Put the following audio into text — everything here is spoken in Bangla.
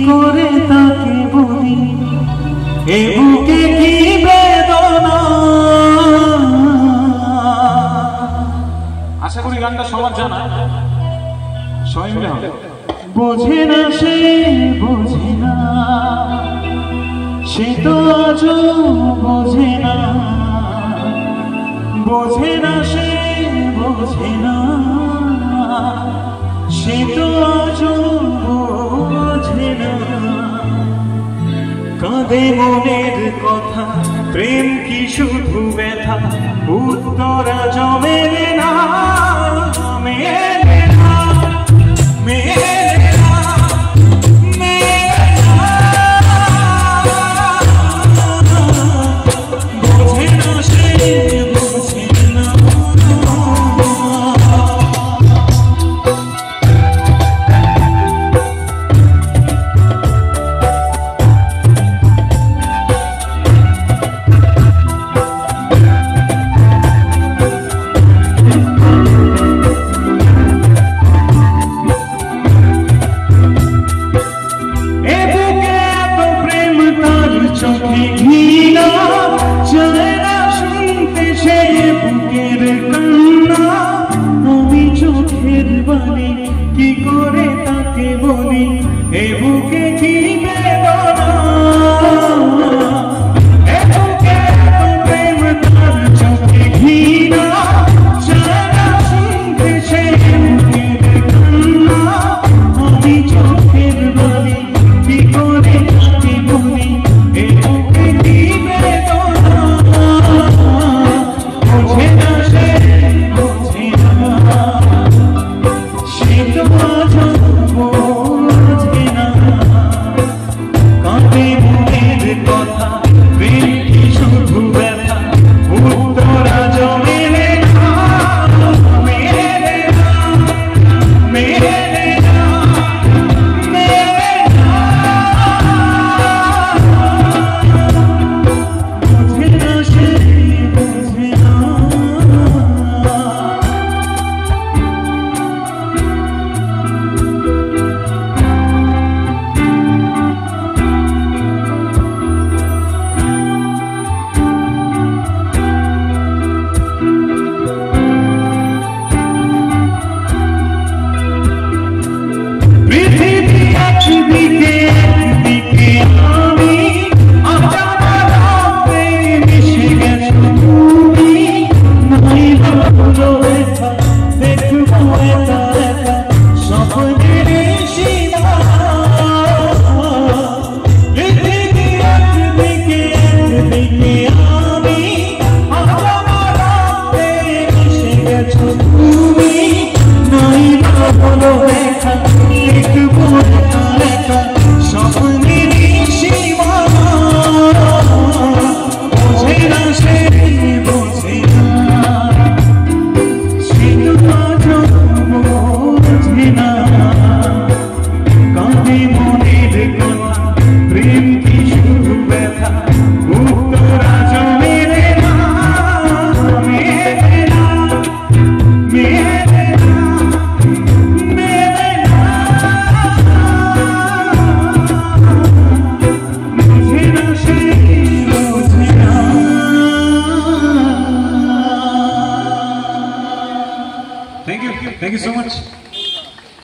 করে তাকে বলি এ বুকে কি বেদনা। আশা করি গানটা সবার জানা, সবাই মিলে হবে। বোঝে না সে বোঝে না, সে তো আজও বোঝে না, বোঝে না সে বোঝে না, সে তো আজও বোঝে না। কাঁদে মনের কথা, প্রেম কি শুধু ব্যথা, উত্তরা জমে না, মেলে না, মেলে না, মেলে না। বোঝে না সে বোঝে না। চোখে ঘৃণা চায় না শুনতে সে বুকের কান্না। আমি চোখের বালি কি করে তাকে বলি এ বুকে কি